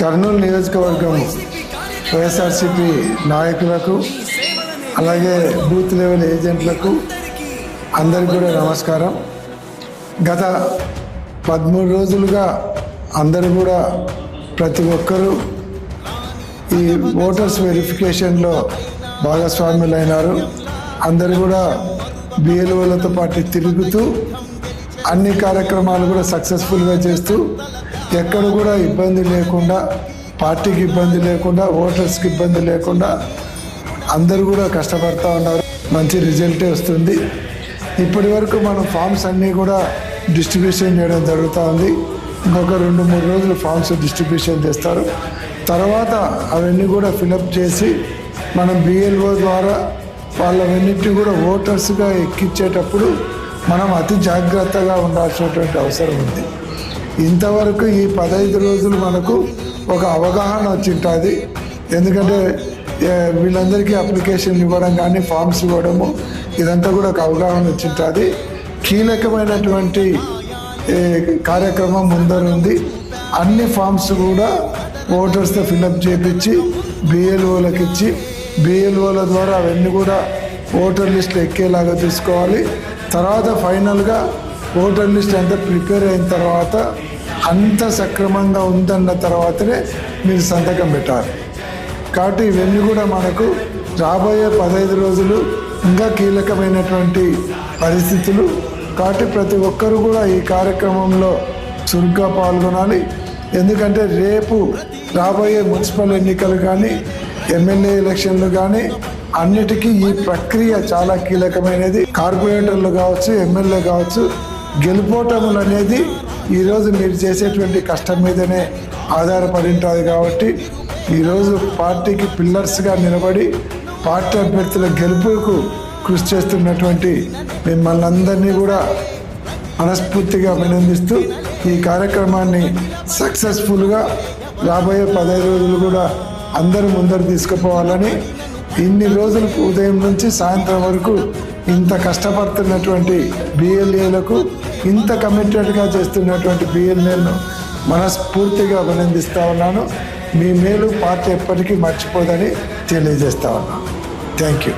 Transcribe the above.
కర్నూలు నియోజకవర్గం వైఎస్ఆర్సీపీ నాయకులకు అలాగే బూత్ లెవెల్ ఏజెంట్లకు అందరికీ కూడా నమస్కారం. గత 13 రోజులుగా అందరూ కూడా ప్రతి ఒక్కరూ ఈ ఓటర్స్ వెరిఫికేషన్లో భాగస్వాములైనారు. అందరూ కూడా బిఎల్ఓలతో పాటు తిరుగుతూ అన్ని కార్యక్రమాలు కూడా సక్సెస్ఫుల్గా చేస్తూ ఎక్కడ కూడా ఇబ్బంది లేకుండా, పార్టీకి ఇబ్బంది లేకుండా, ఓటర్స్కి ఇబ్బంది లేకుండా అందరూ కూడా కష్టపడుతూ ఉన్నారు. మంచి రిజల్టే వస్తుంది. ఇప్పటి వరకు మనం ఫామ్స్ అన్నీ కూడా డిస్ట్రిబ్యూషన్ చేయడం జరుగుతూ ఉంది. ఇంకొక 2-3 రోజులు ఫామ్స్ డిస్ట్రిబ్యూషన్ చేస్తారు. తర్వాత అవన్నీ కూడా ఫిలప్ చేసి మనం బిఎల్ఓ ద్వారా వాళ్ళవన్నిటిని కూడా ఓటర్స్గా ఎక్కించేటప్పుడు మనం అతి జాగ్రత్తగా ఉండాల్సినటువంటి అవసరం ఉంది. ఇంతవరకు ఈ 15 రోజులు మనకు ఒక అవగాహన వచ్చింటుంది. ఎందుకంటే వీళ్ళందరికీ అప్లికేషన్లు ఇవ్వడం కానీ, ఫామ్స్ ఇవ్వడము, ఇదంతా కూడా ఒక అవగాహన వచ్చింటుంది. కీలకమైనటువంటి కార్యక్రమం ముందరుంది. అన్ని ఫామ్స్ కూడా ఓటర్స్తో ఫిలప్ చేయించి బిఎల్ఓలకు ఇచ్చి, బిఎల్ఓల ద్వారా అవన్నీ కూడా ఓటర్ లిస్ట్ ఎక్కేలాగా తీసుకోవాలి. తర్వాత ఫైనల్గా ఓటర్ లిస్ట్ అంతా ప్రిపేర్ అయిన తర్వాత అంత సక్రమంగా ఉందన్న తర్వాతనే మీరు సంతకం పెట్టాలి. కాబట్టి ఇవన్నీ కూడా మనకు రాబోయే 15 రోజులు ఇంకా కీలకమైనటువంటి పరిస్థితులు. కాబట్టి ప్రతి ఒక్కరూ కూడా ఈ కార్యక్రమంలో చురుగ్గా పాల్గొనాలి. ఎందుకంటే రేపు రాబోయే మున్సిపల్ ఎన్నికలు కానీ, ఎమ్మెల్యే ఎలక్షన్లు కానీ అన్నిటికీ ఈ ప్రక్రియ చాలా కీలకమైనది. కార్పొరేటర్లు కావచ్చు, ఎమ్మెల్యే కావచ్చు, గెలుపోటములు అనేది ఈరోజు మీరు చేసేటువంటి కష్టం మీదనే ఆధారపడి ఉంటుంది. కాబట్టి ఈరోజు పార్టీకి పిల్లర్స్గా నిలబడి పార్టీ అభ్యర్థుల గెలుపుకు కృషి చేస్తున్నటువంటి మిమ్మల్ని అందరినీ కూడా మనస్ఫూర్తిగా అభినందిస్తూ ఈ కార్యక్రమాన్ని సక్సెస్ఫుల్గా రాబోయే 15 రోజులు కూడా అందరూ ముందరు తీసుకుపోవాలని, ఇన్ని రోజులు ఉదయం నుంచి సాయంత్రం వరకు ఇంత కష్టపడుతున్నటువంటి బిఎల్ఏలకు, ఇంత కమిటెడ్గా చేస్తున్నటువంటి బిఎల్ఏలను మనస్ఫూర్తిగా అభినందిస్తూ ఉన్నాను. మీ మేలు పార్టీ ఎప్పటికీ మర్చిపోదని తెలియజేస్తా ఉన్నాను. Thank you.